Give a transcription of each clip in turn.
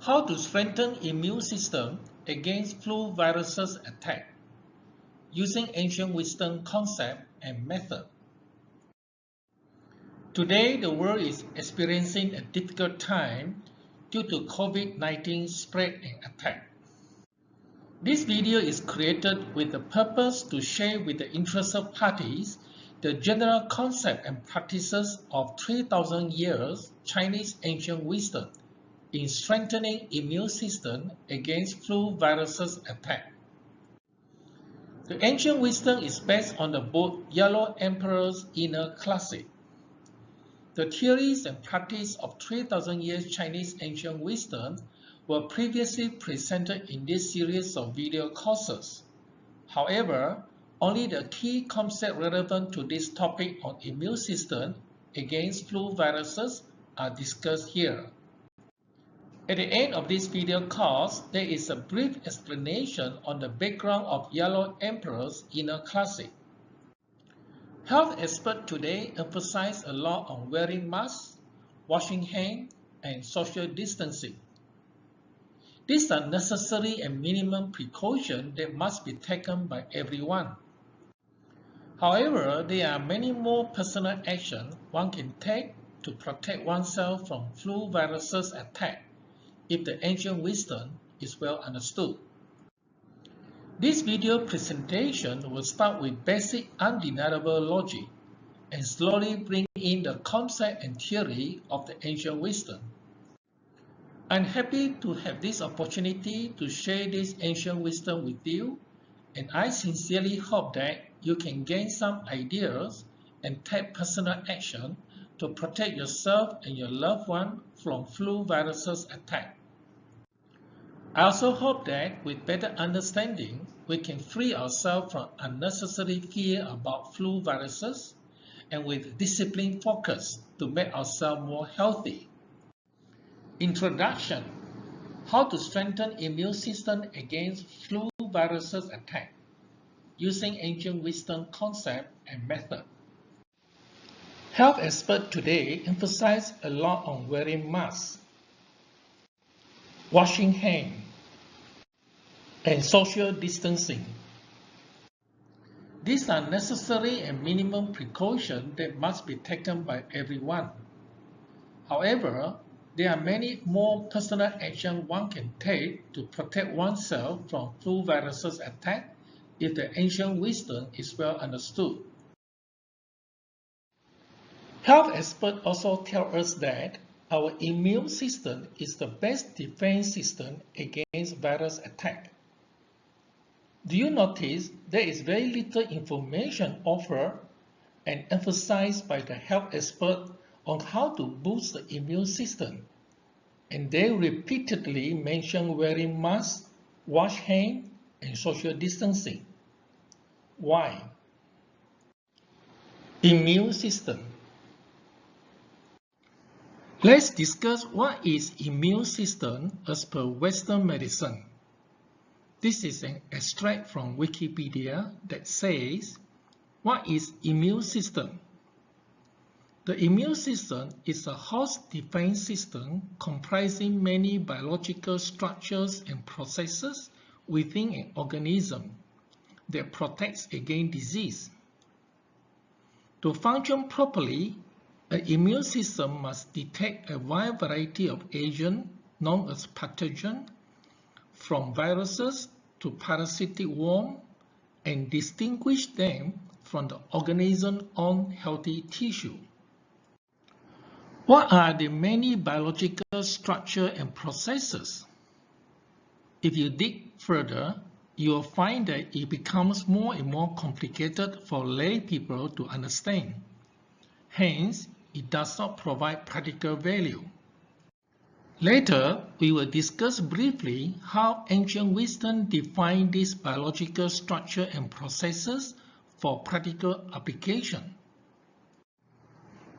How to strengthen immune system against flu viruses attack using ancient wisdom concept and method. Today, the world is experiencing a difficult time due to COVID-19 spread and attack. This video is created with the purpose to share with the interested parties the general concept and practices of 3,000 years Chinese ancient wisdom in strengthening immune system against flu viruses attack. The ancient wisdom is based on the book Yellow Emperor's Inner Classic. The theories and practice of 3,000 years Chinese ancient wisdom were previously presented in this series of video courses. However, only the key concepts relevant to this topic on immune system against flu viruses are discussed here. At the end of this video course, there is a brief explanation on the background of Yellow Emperor's Inner Classic. Health experts today emphasize a lot on wearing masks, washing hands, and social distancing. These are necessary and minimum precautions that must be taken by everyone. However, there are many more personal actions one can take to protect oneself from flu viruses attack if the ancient wisdom is well understood. This video presentation will start with basic undeniable logic and slowly bring in the concept and theory of the ancient wisdom. I'm happy to have this opportunity to share this ancient wisdom with you, and I sincerely hope that you can gain some ideas and take personal action to protect yourself and your loved one from flu viruses attack. I also hope that with better understanding, we can free ourselves from unnecessary fear about flu viruses and with disciplined focus to make ourselves more healthy. Introduction: How to strengthen immune system against flu viruses attack using ancient wisdom concept and method. Health experts today emphasize a lot on wearing masks, washing hands, and social distancing. These are necessary and minimum precautions that must be taken by everyone. However, there are many more personal actions one can take to protect oneself from flu viruses attack if the ancient wisdom is well understood. Health experts also tell us that our immune system is the best defense system against virus attack. Do you notice there is very little information offered and emphasized by the health expert on how to boost the immune system? And they repeatedly mention wearing masks, wash hands, and social distancing. Why? Immune system. Let's discuss what is immune system as per Western medicine. This is an extract from Wikipedia that says, what is immune system? The immune system is a host defense system comprising many biological structures and processes within an organism that protects against disease. To function properly, an immune system must detect a wide variety of agents known as pathogens, from viruses to parasitic worms, and distinguish them from the organism's own healthy tissue. What are the many biological structures and processes? If you dig further, you will find that it becomes more and more complicated for lay people to understand. Hence, it does not provide practical value. Later, we will discuss briefly how ancient wisdom defined these biological structure and processes for practical application.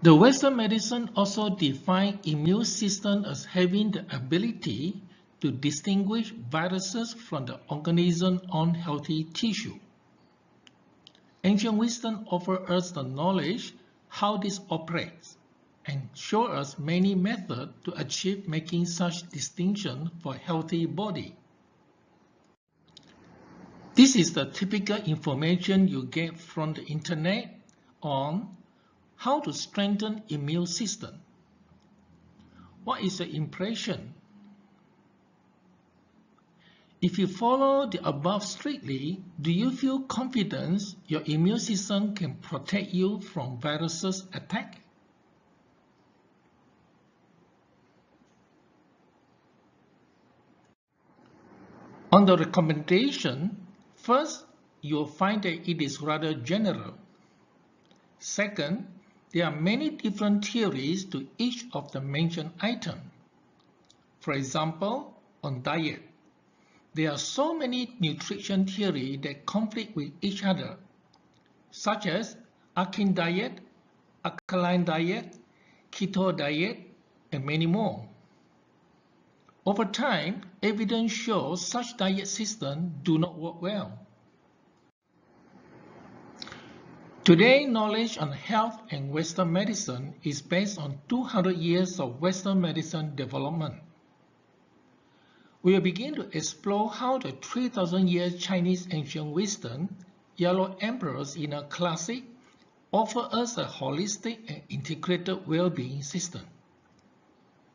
The Western medicine also defined immune system as having the ability to distinguish viruses from the organism's own healthy tissue. Ancient wisdom offers us the knowledge how this operates, and show us many methods to achieve making such distinction for a healthy body. This is the typical information you get from the internet on how to strengthen immune system. What is your impression? If you follow the above strictly, do you feel confident your immune system can protect you from viruses' attack? On the recommendation, first, you will find that it is rather general. Second, there are many different theories to each of the mentioned items. For example, on diet, there are so many nutrition theories that conflict with each other, such as alkaline diet, alkaline diet, keto diet, and many more. Over time, evidence shows such diet systems do not work well. Today, knowledge on health and Western medicine is based on 200 years of Western medicine development. We will begin to explore how the 3,000 years Chinese ancient wisdom, Yellow Emperors in a classic, offer us a holistic and integrated well-being system.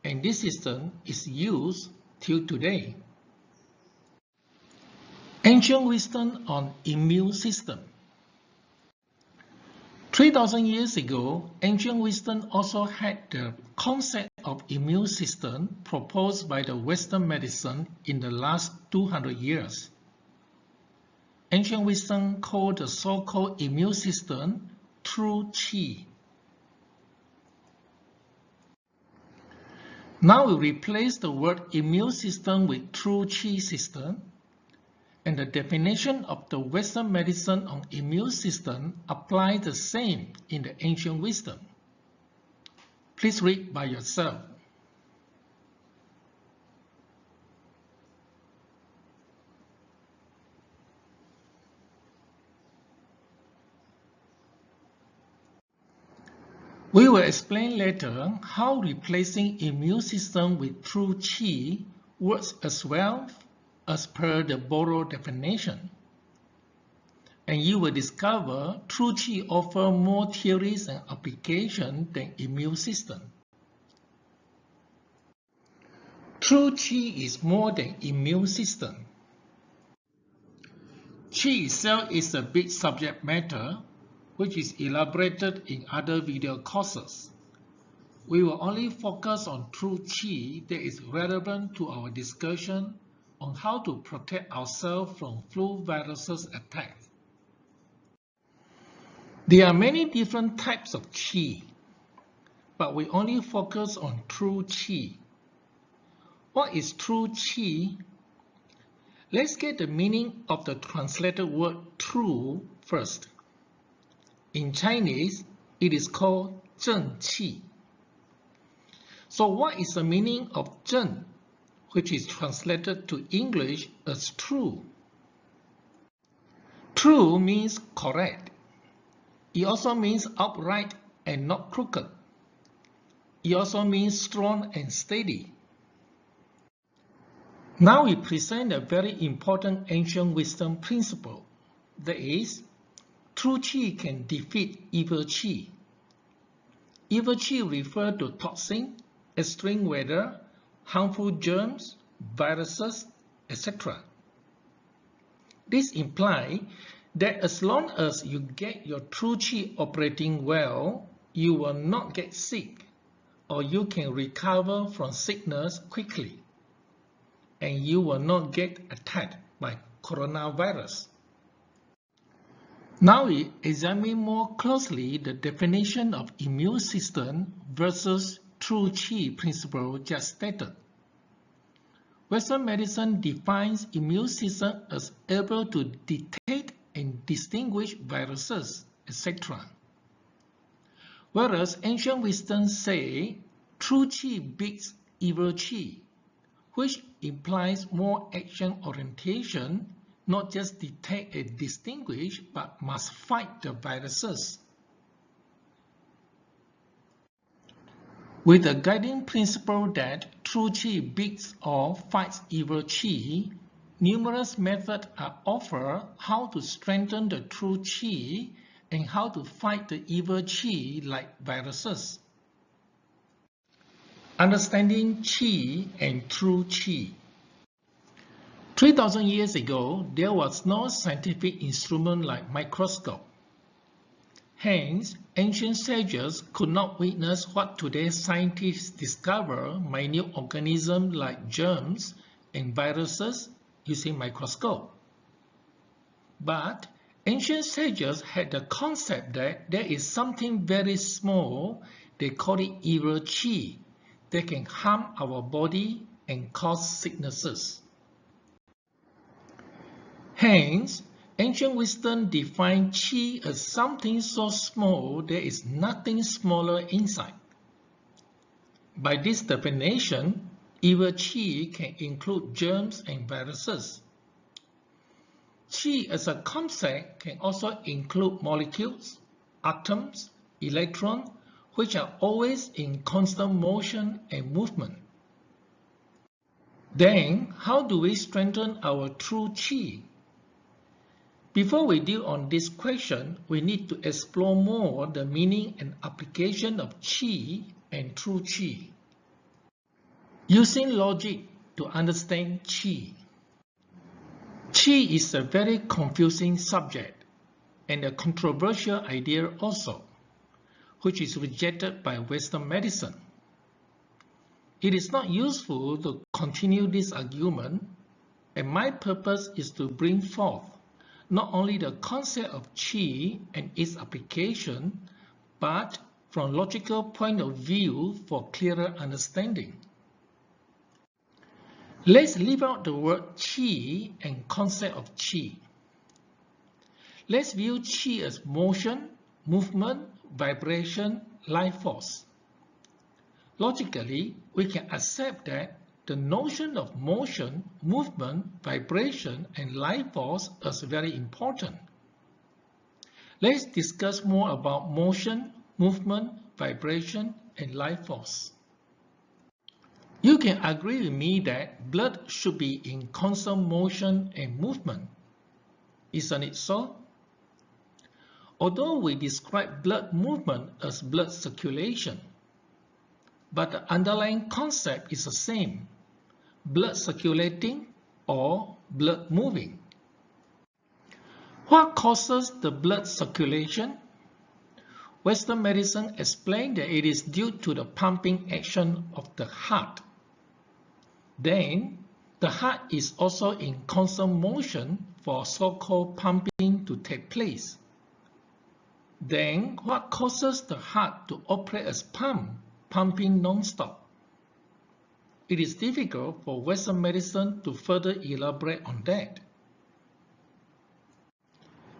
And this system is used till today. Ancient wisdom on immune system. 3,000 years ago, ancient wisdom also had the concept of immune system proposed by the Western medicine in the last 200 years. Ancient wisdom called the so-called immune system true qi. Now we replace the word immune system with true qi system, and the definition of the Western medicine on immune system applies the same in the ancient wisdom. Please read by yourself. We will explain later how replacing immune system with true qi works as well as per the borrowed definition. And you will discover true qi offers more theories and applications than immune system. True qi is more than immune system. Qi itself is a big subject matter which is elaborated in other video courses. We will only focus on true qi that is relevant to our discussion on how to protect ourselves from flu viruses attack. There are many different types of qi, but we only focus on true qi. What is true qi? Let's get the meaning of the translated word true first. In Chinese, it is called zhen qi. So what is the meaning of zhen, which is translated to English as true? True means correct. It also means upright and not crooked. It also means strong and steady. Now we present a very important ancient wisdom principle. That is, true qi can defeat evil qi. Evil qi refers to toxin, extreme weather, harmful germs, viruses, etc. This implies that as long as you get your true qi operating well, you will not get sick, or you can recover from sickness quickly, and you will not get attacked by coronavirus. Now we examine more closely the definition of immune system versus true qi principle just stated. Western medicine defines immune system as able to detect and distinguish viruses, etc. Whereas ancient wisdom say true qi beats evil qi, which implies more action orientation, not just detect and distinguish, but must fight the viruses. With the guiding principle that true qi beats or fights evil qi, numerous methods are offered how to strengthen the true qi and how to fight the evil qi like viruses. Understanding qi and true qi. 3,000 years ago, there was no scientific instrument like microscope. Hence, ancient sages could not witness what today's scientists discover minute organisms like germs and viruses using microscope. But ancient sages had the concept that there is something very small, they call it evil qi, that can harm our body and cause sicknesses. Hence, ancient wisdom defined qi as something so small there is nothing smaller inside. By this definition, evil qi can include germs and viruses. Qi as a concept can also include molecules, atoms, electrons, which are always in constant motion and movement. Then, how do we strengthen our true qi? Before we deal on this question, we need to explore more the meaning and application of qi and true qi. Using logic to understand qi. Qi is a very confusing subject and a controversial idea also, which is rejected by Western medicine. It is not useful to continue this argument, and my purpose is to bring forth not only the concept of qi and its application, but from logical point of view for clearer understanding. Let's leave out the word qi and concept of qi. Let's view qi as motion, movement, vibration, life force. Logically, we can accept that the notion of motion, movement, vibration, and life force is very important. Let's discuss more about motion, movement, vibration, and life force. You can agree with me that blood should be in constant motion and movement. Isn't it so? Although we describe blood movement as blood circulation, but the underlying concept is the same. Blood circulating or blood moving. What causes the blood circulation? Western medicine explained that it is due to the pumping action of the heart. Then, the heart is also in constant motion for so-called pumping to take place. Then, what causes the heart to operate as pumping non-stop? It is difficult for Western medicine to further elaborate on that.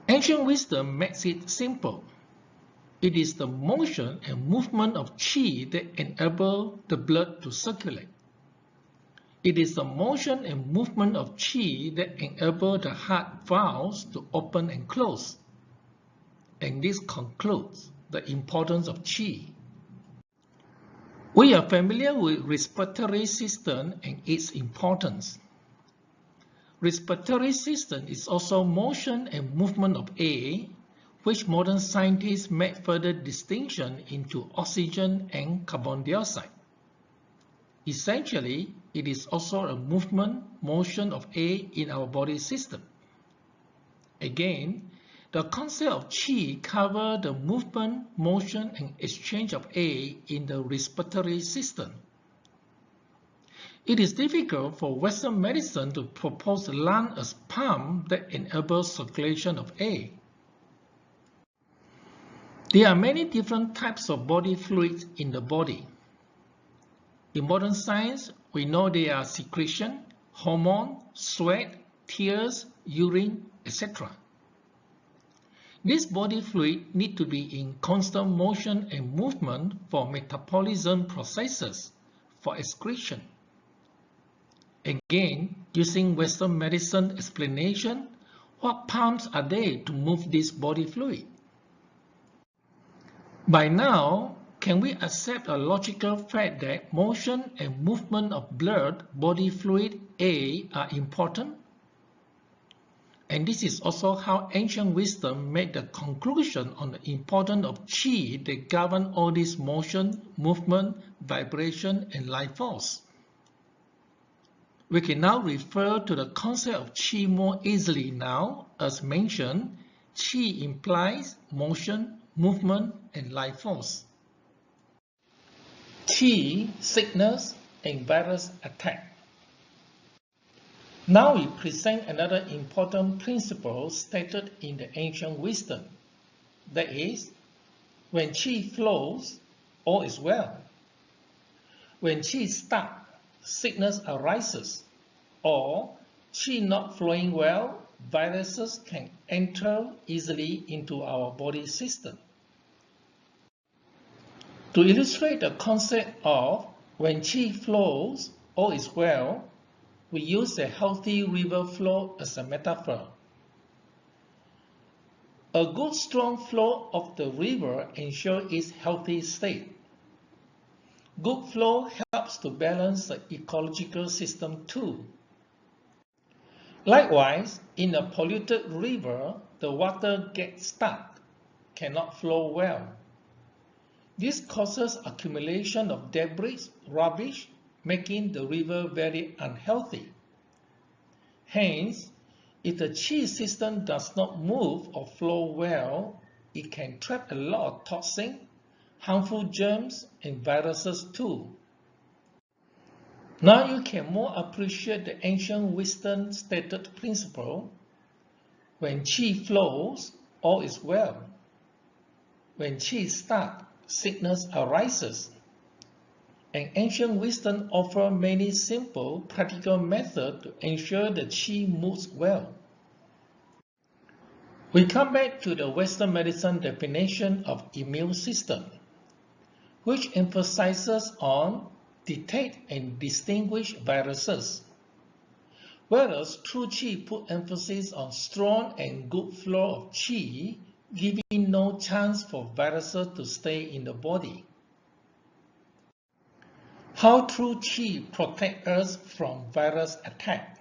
Ancient wisdom makes it simple. It is the motion and movement of qi that enable the blood to circulate. It is the motion and movement of qi that enable the heart valves to open and close. And this concludes the importance of qi. We are familiar with respiratory system and its importance. Respiratory system is also motion and movement of air, which modern scientists make further distinction into oxygen and carbon dioxide. Essentially, it is also a motion of air in our body system. Again, the concept of qi covers the movement, motion, and exchange of air in the respiratory system. It is difficult for Western medicine to propose the lung as pump that enables circulation of air. There are many different types of body fluids in the body. In modern science, we know there are secretion, hormone, sweat, tears, urine, etc. This body fluid need to be in constant motion and movement for metabolism processes, for excretion. Again, using Western medicine explanation, what pumps are there to move this body fluid? By now, can we accept a logical fact that motion and movement of blood, body fluid A are important? And this is also how ancient wisdom made the conclusion on the importance of qi that govern all this motion, movement, vibration, and life force. We can now refer to the concept of qi more easily now. As mentioned, qi implies motion, movement, and life force. Qi, sickness, and virus attack. Now we present another important principle stated in the ancient wisdom. That is, when qi flows, all is well. When qi stops, sickness arises, or qi not flowing well, viruses can enter easily into our body system. To illustrate the concept of when qi flows, all is well, we use a healthy river flow as a metaphor. A good strong flow of the river ensures its healthy state. Good flow helps to balance the ecological system too. Likewise, in a polluted river, the water gets stuck, cannot flow well. This causes accumulation of debris, rubbish, making the river very unhealthy. Hence, if the qi system does not move or flow well, it can trap a lot of toxins, harmful germs, and viruses too. Now you can more appreciate the ancient wisdom stated principle. When qi flows, all is well. When qi stops, sickness arises. And ancient wisdom offers many simple, practical methods to ensure the qi moves well. We come back to the Western medicine definition of immune system, which emphasizes on detect and distinguish viruses, whereas true qi put emphasis on strong and good flow of qi, giving no chance for viruses to stay in the body. How true qi protects us from virus attack?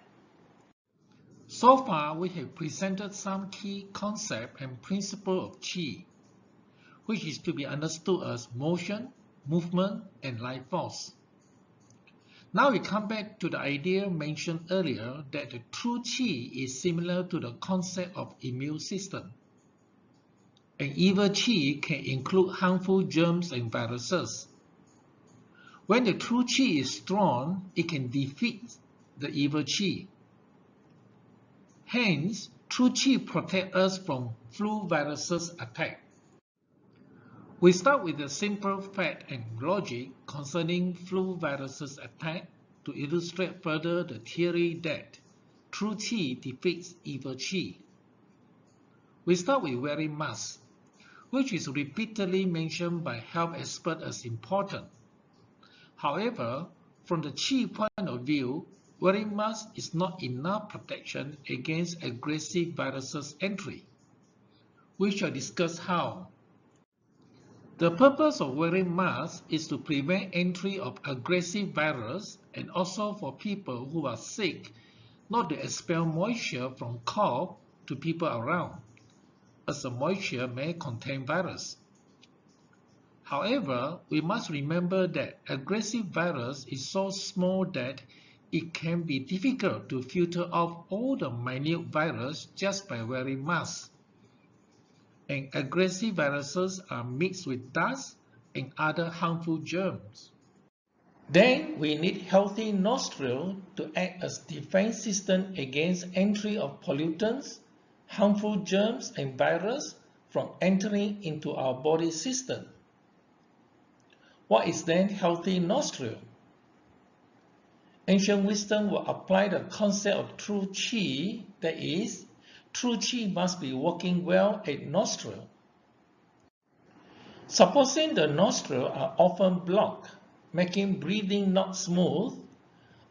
So far, we have presented some key concepts and principles of qi, which is to be understood as motion, movement, and life force. Now we come back to the idea mentioned earlier that the true qi is similar to the concept of immune system. And evil qi can include harmful germs and viruses. When the true qi is strong, it can defeat the evil qi. Hence, true qi protects us from flu viruses attack. We start with the simple fact and logic concerning flu viruses attack to illustrate further the theory that true qi defeats evil qi. We start with wearing masks, which is repeatedly mentioned by health experts as important. However, from the qi point of view, wearing masks is not enough protection against aggressive viruses entry. We shall discuss how. The purpose of wearing masks is to prevent entry of aggressive virus and also for people who are sick not to expel moisture from cough to people around, as the moisture may contain virus. However, we must remember that aggressive virus is so small that it can be difficult to filter off all the minute virus just by wearing masks. And aggressive viruses are mixed with dust and other harmful germs. Then we need healthy nostrils to act as defense system against entry of pollutants, harmful germs and virus from entering into our body system. What is then healthy nostril? Ancient wisdom will apply the concept of true qi, that is, true qi must be working well at nostril. Supposing the nostrils are often blocked, making breathing not smooth,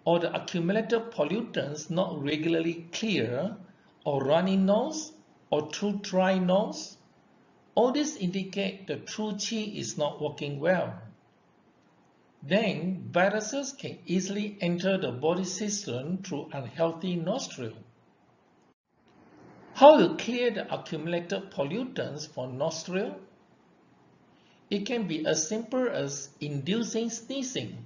or the accumulated pollutants not regularly clear, or runny nose, or too dry nose, All this indicate the true qi is not working well. Then viruses can easily enter the body system through unhealthy nostril. How to clear the accumulated pollutants from nostril? It can be as simple as inducing sneezing.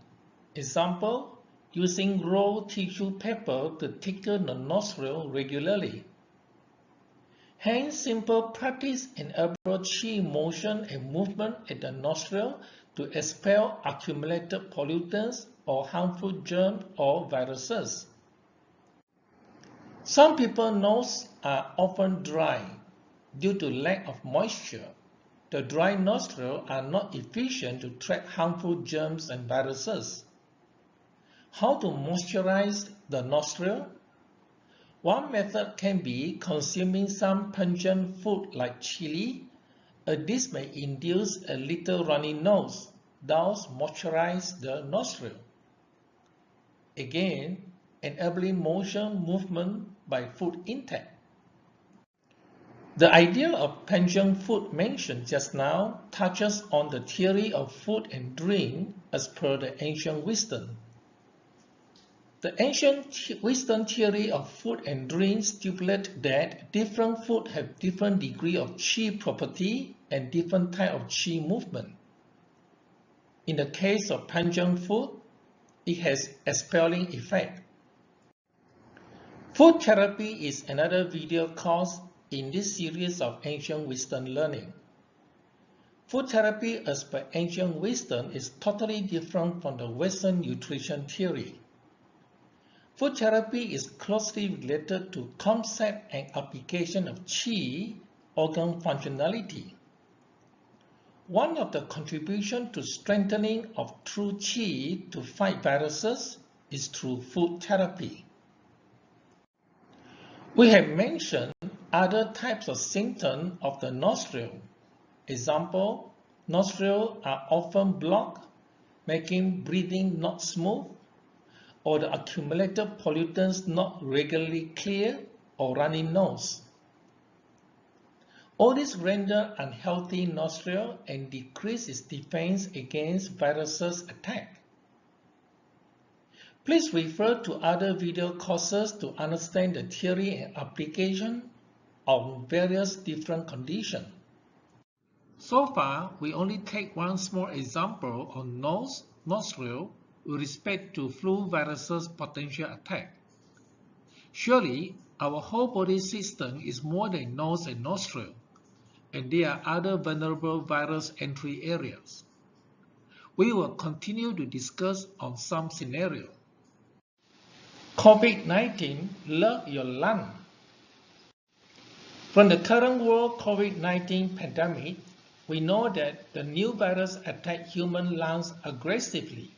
Example, using raw tissue paper to tickle the nostril regularly. Hence, simple practice enables qi motion and movement at the nostril to expel accumulated pollutants or harmful germs or viruses. Some people's noses are often dry due to lack of moisture. The dry nostrils are not efficient to trap harmful germs and viruses. How to moisturize the nostril? One method can be consuming some pungent food like chili. This may induce a little runny nose, thus moisturize the nostril. Again, enabling motion movement by food intake. The idea of pungent food mentioned just now touches on the theory of food and drink as per the ancient wisdom. The ancient wisdom theory of food and drink stipulates that different food have different degree of qi property and different type of qi movement. In the case of pungent food, it has expelling effect. Food therapy is another video course in this series of ancient wisdom learning. Food therapy as per ancient wisdom is totally different from the Western nutrition theory. Food therapy is closely related to concept and application of qi, organ functionality. One of the contributions to strengthening of true qi to fight viruses is through food therapy. We have mentioned other types of symptoms of the nostril. Example, nostrils are often blocked, making breathing not smooth, or the accumulated pollutants not regularly clear, or runny nose. All this render unhealthy nostril and decrease its defense against viruses attack. Please refer to other video courses to understand the theory and application of various different conditions. So far, we only take one small example of nose, nostril with respect to flu viruses' potential attack. Surely, our whole body system is more than nose and nostril, and there are other vulnerable virus entry areas. We will continue to discuss on some scenarios. COVID-19 love your lung. From the current world COVID-19 pandemic, we know that the new virus attacks human lungs aggressively.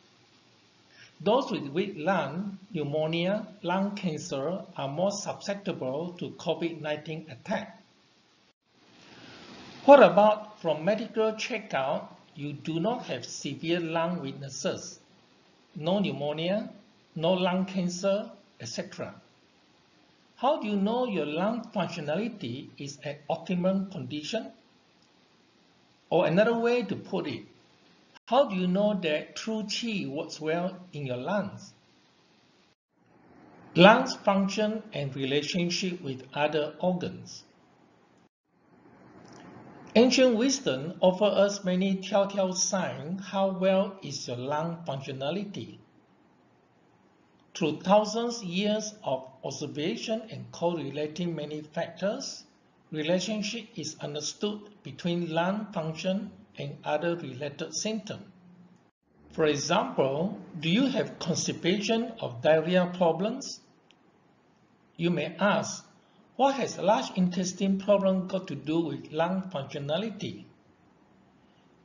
Those with weak lung, pneumonia, lung cancer are more susceptible to COVID-19 attack. What about from medical checkout, you do not have severe lung weaknesses, no pneumonia, no lung cancer, etc. How do you know your lung functionality is at optimum condition? Or another way to put it, how do you know that true qi works well in your lungs? Lungs function and relationship with other organs. Ancient wisdom offers us many telltale signs how well is your lung functionality. Through thousands of years of observation and correlating many factors, relationship is understood between lung function and other related symptoms. For example, do you have constipation or diarrhea problems? You may ask, what has large intestine problem got to do with lung functionality?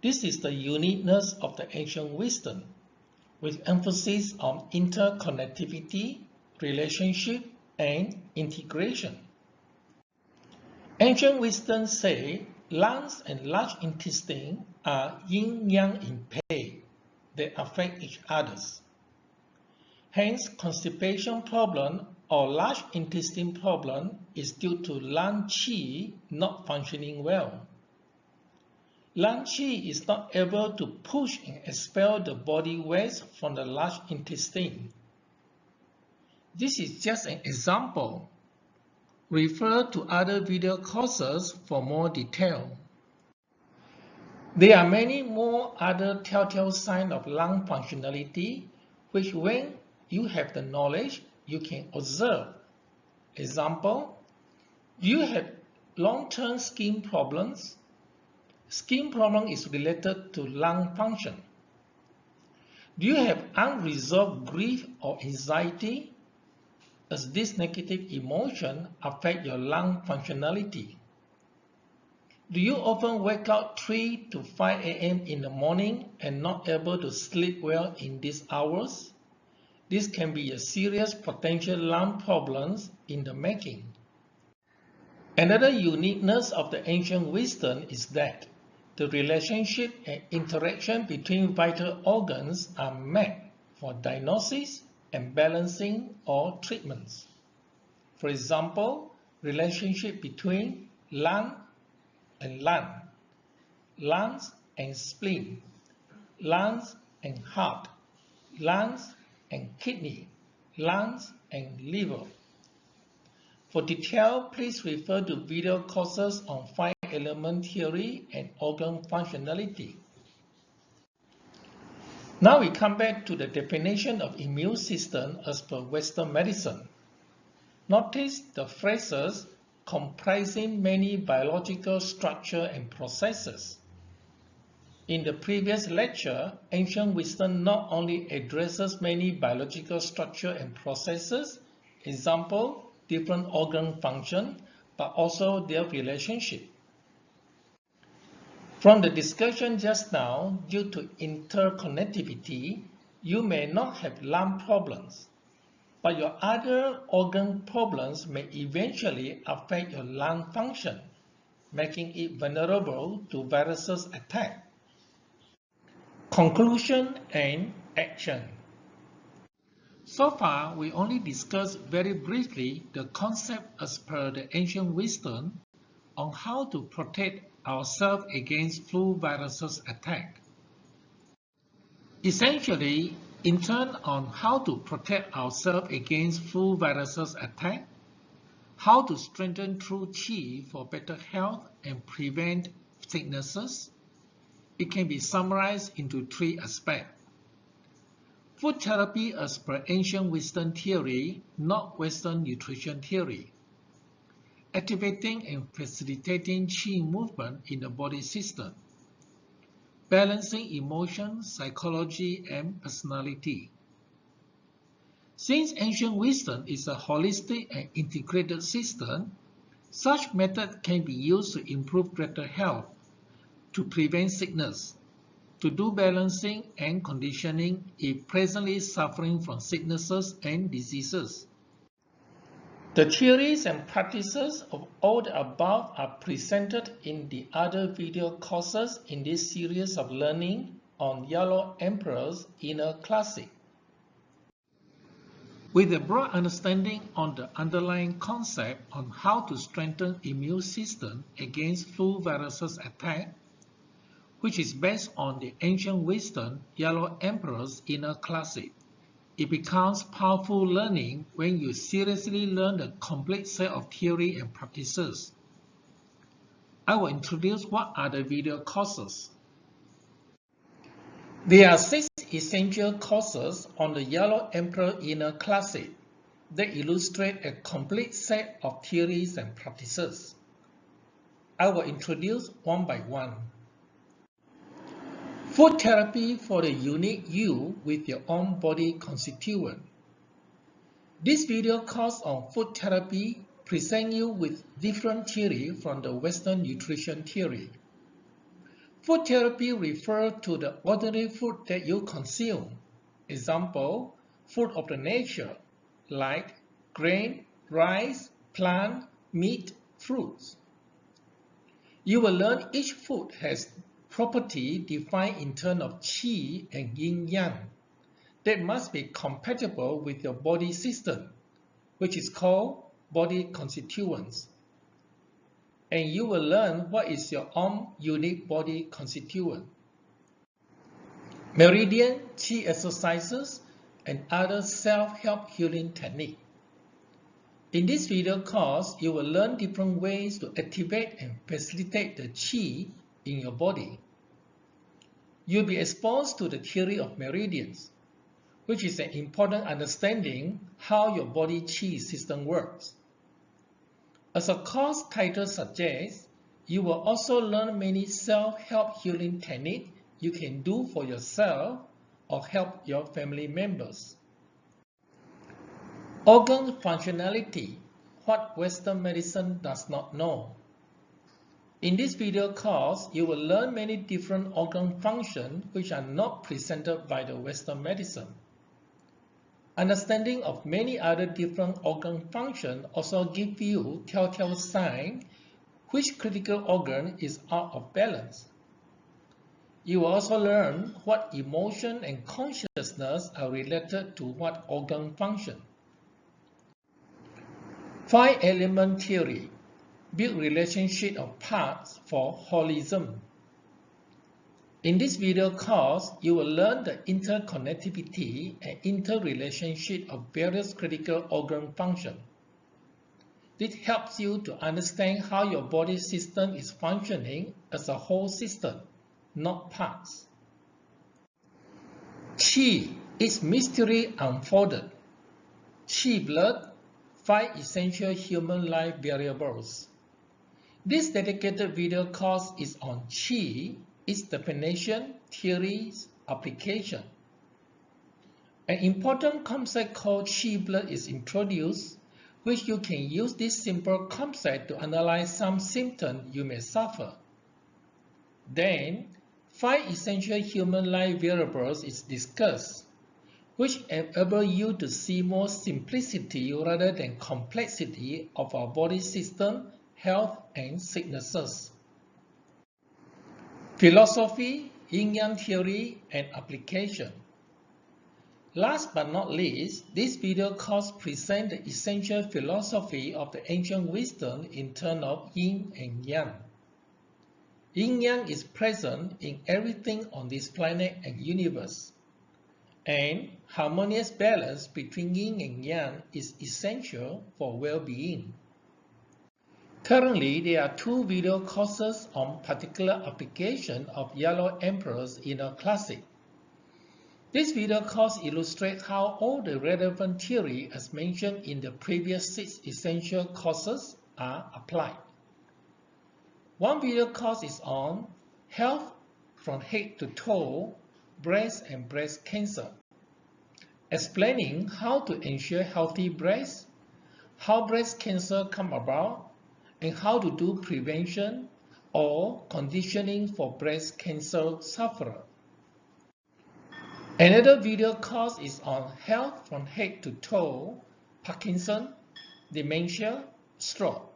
This is the uniqueness of the ancient wisdom, with emphasis on interconnectivity, relationship, and integration. Ancient wisdom say lungs and large intestine are yin-yang in pair. They affect each other. Hence, constipation problem or large intestine problem is due to lung qi not functioning well. Lung qi is not able to push and expel the body waste from the large intestine. This is just an example. Refer to other video courses for more detail. There are many more other telltale signs of lung functionality which, when you have the knowledge, you can observe. Example, you have long-term skin problems. Skin problem is related to lung function. Do you have unresolved grief or anxiety? Does this negative emotion affect your lung functionality? Do you often wake up 3 to 5 a.m. in the morning and not able to sleep well in these hours? This can be a serious potential lung problems in the making. Another uniqueness of the ancient wisdom is that the relationship and interaction between vital organs are met for diagnosis and balancing or treatments. For example, relationship between lung and lung, lungs and spleen, lungs and heart, lungs and kidney, lungs and liver. For detail, please refer to video courses on 5-element theory and organ functionality. Now we come back to the definition of immune system as per Western medicine. Notice the phrases comprising many biological structure and processes. In the previous lecture, ancient wisdom not only addresses many biological structure and processes, example, different organ function, but also their relationship. From the discussion just now, due to interconnectivity, you may not have lung problems, but your other organ problems may eventually affect your lung function, making it vulnerable to viruses attack. Conclusion and action. So far, we only discussed very briefly the concept as per the ancient wisdom on how to protect ourselves against flu viruses attack. Essentially, in turn on how to protect ourselves against flu viruses attack, how to strengthen true qi for better health and prevent sicknesses, it can be summarized into 3 aspects. Food therapy as per ancient wisdom theory, not Western nutrition theory. Activating and facilitating qi movement in the body system. Balancing emotion, psychology, and personality. Since ancient wisdom is a holistic and integrated system, such methods can be used to improve greater health, to prevent sickness, to do balancing and conditioning if presently suffering from sicknesses and diseases. The theories and practices of all the above are presented in the other video courses in this series of learning on Yellow Emperor's Inner Classic. With a broad understanding on the underlying concept on how to strengthen immune system against flu viruses attack, which is based on the ancient wisdom Yellow Emperor's Inner Classic, it becomes powerful learning when you seriously learn the complete set of theory and practices. I will introduce what are the video courses. There are 6 essential courses on the Yellow Emperor Inner Classic that illustrate a complete set of theories and practices. I will introduce one by one. Food therapy for the unique you with your own body constituent. This video course on food therapy presents you with different theory from the Western nutrition theory. Food therapy refers to the ordinary food that you consume. Example, food of the nature, like grain, rice, plant, meat, fruits. You will learn each food has property defined in terms of qi and yin-yang that must be compatible with your body system, which is called body constituents. and you will learn what is your own unique body constituent, Meridian, Qi exercises, and other self-help healing techniques. In this video course, you will learn different ways to activate and facilitate the Qi in your body. You'll be exposed to the theory of meridians, which is an important understanding how your body Qi system works. As the course title suggests, you will also learn many self-help healing techniques you can do for yourself or help your family members. Organ functionality, what Western medicine does not know. In this video course, you will learn many different organ functions which are not presented by the Western medicine. Understanding of many other different organ functions also give you telltale signs which critical organ is out of balance. You will also learn what emotion and consciousness are related to what organ function. 5-element theory, build relationship of parts for Holism. In this video course, you will learn the interconnectivity and interrelationship of various critical organ functions. This helps you to understand how your body system is functioning as a whole system, not parts. Qi is mystery unfolded. Qi blood, 5 essential human life variables. This dedicated video course is on Qi, its definition, theories, application. An important concept called Qi blood is introduced, which you can use this simple concept to analyze some symptoms you may suffer. Then, 5 essential human life variables is discussed, which enable you to see more simplicity rather than complexity of our body system, health, and sicknesses. Philosophy, Yin-Yang theory, and application. Last but not least, this video course presents the essential philosophy of the ancient wisdom in terms of Yin and Yang. Yin-Yang is present in everything on this planet and universe, and harmonious balance between Yin and Yang is essential for well-being. Currently, there are 2 video courses on particular application of Yellow Emperor's Inner Classic. This video course illustrates how all the relevant theory as mentioned in the previous 6 essential courses are applied. One video course is on health from head to toe, breast and breast cancer, explaining how to ensure healthy breasts, how breast cancer come about, and how to do prevention or conditioning for breast cancer sufferer. Another video course is on health from head to toe, Parkinson, Dementia, stroke,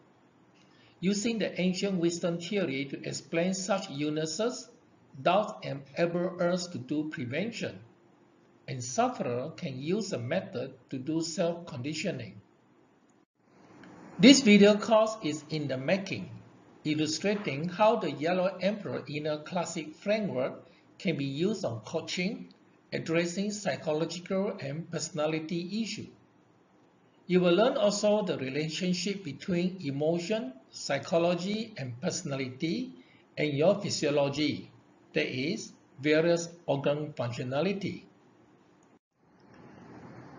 using the ancient wisdom theory to explain such illnesses, thus enable us to do prevention, and sufferer can use a method to do self-conditioning. This video course is in the making, illustrating how the Yellow Emperor Inner Classic framework can be used on coaching, addressing psychological and personality issues. You will learn also the relationship between emotion, psychology, and personality, and your physiology, that is, various organ functionality.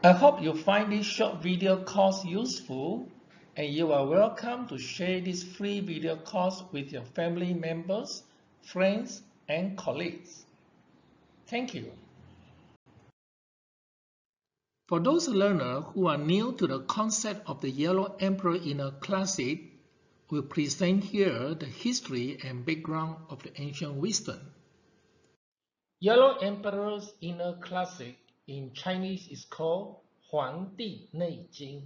I hope you find this short video course useful, and you are welcome to share this free video course with your family members, friends, and colleagues. Thank you. For those learners who are new to the concept of the Yellow Emperor Inner Classic, we present here the history and background of the ancient wisdom. Yellow Emperor's Inner Classic in Chinese is called 黄帝内经.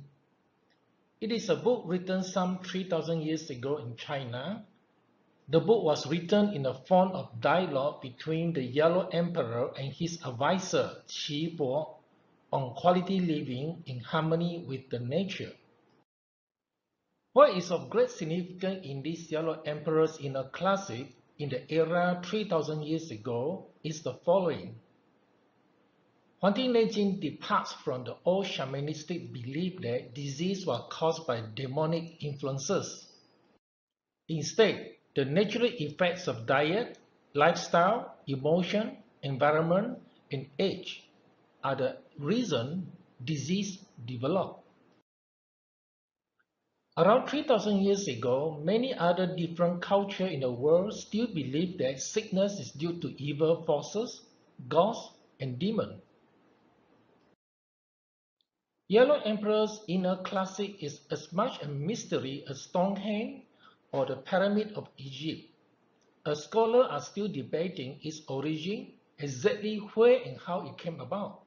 It is a book written some 3,000 years ago in China. The book was written in the form of dialogue between the Yellow Emperor and his advisor Qi Bo on quality living in harmony with the nature. What is of great significance in this Yellow Emperor's inner classic in the era 3000 years ago is the following.黄帝内经departs from the old shamanistic belief that disease was caused by demonic influences. Instead, the natural effects of diet, lifestyle, emotion, environment, and age are the reason disease developed. Around 3000 years ago, many other different cultures in the world still believed that sickness is due to evil forces, ghosts, and demons. Yellow Emperor's inner classic is as much a mystery as Stonehenge or the Pyramid of Egypt. As scholars are still debating its origin, exactly where and how it came about.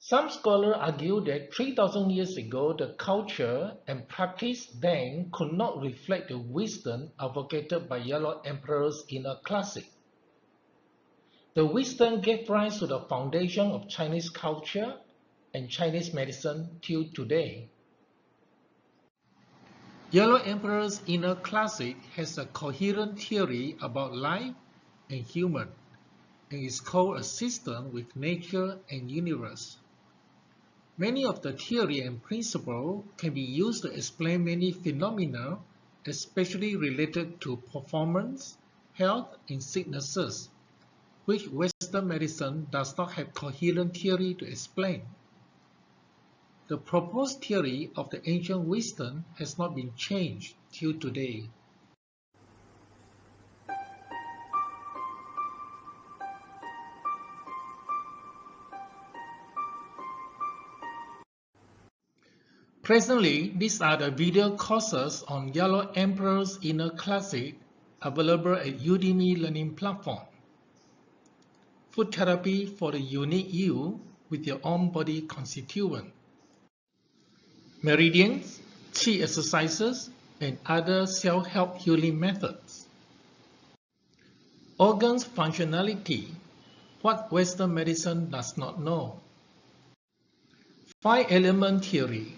Some scholars argue that 3000 years ago, the culture and practice then could not reflect the wisdom advocated by Yellow Emperor's inner classic. The wisdom gave rise to the foundation of Chinese culture and Chinese medicine till today. Yellow Emperor's inner classic has a coherent theory about life and human, and is called a system with nature and universe. Many of the theory and principles can be used to explain many phenomena, especially related to performance, health, and sicknesses, which Western medicine does not have coherent theory to explain. The proposed theory of the ancient wisdom has not been changed till today. Presently, these are the video courses on Yellow Emperor's inner classic available at Udemy learning platform. Food therapy for the unique you with your own body constituent. Meridians, Qi exercises, and other self-help healing methods. Organs functionality, what Western medicine does not know. 5-element theory,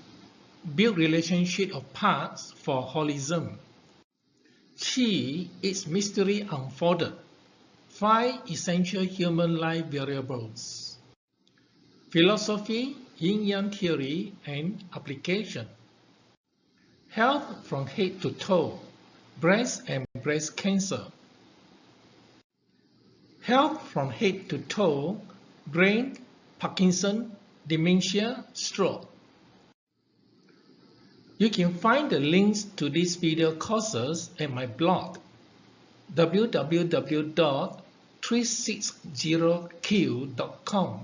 build relationship of parts for holism. Qi, its mystery unfolded. 5 essential human life variables. Philosophy, Yin-Yang theory, and application. Health from head to toe, breast and breast cancer. Health from head to toe, brain, Parkinson, dementia, stroke. You can find the links to these video courses at my blog www.360q.com.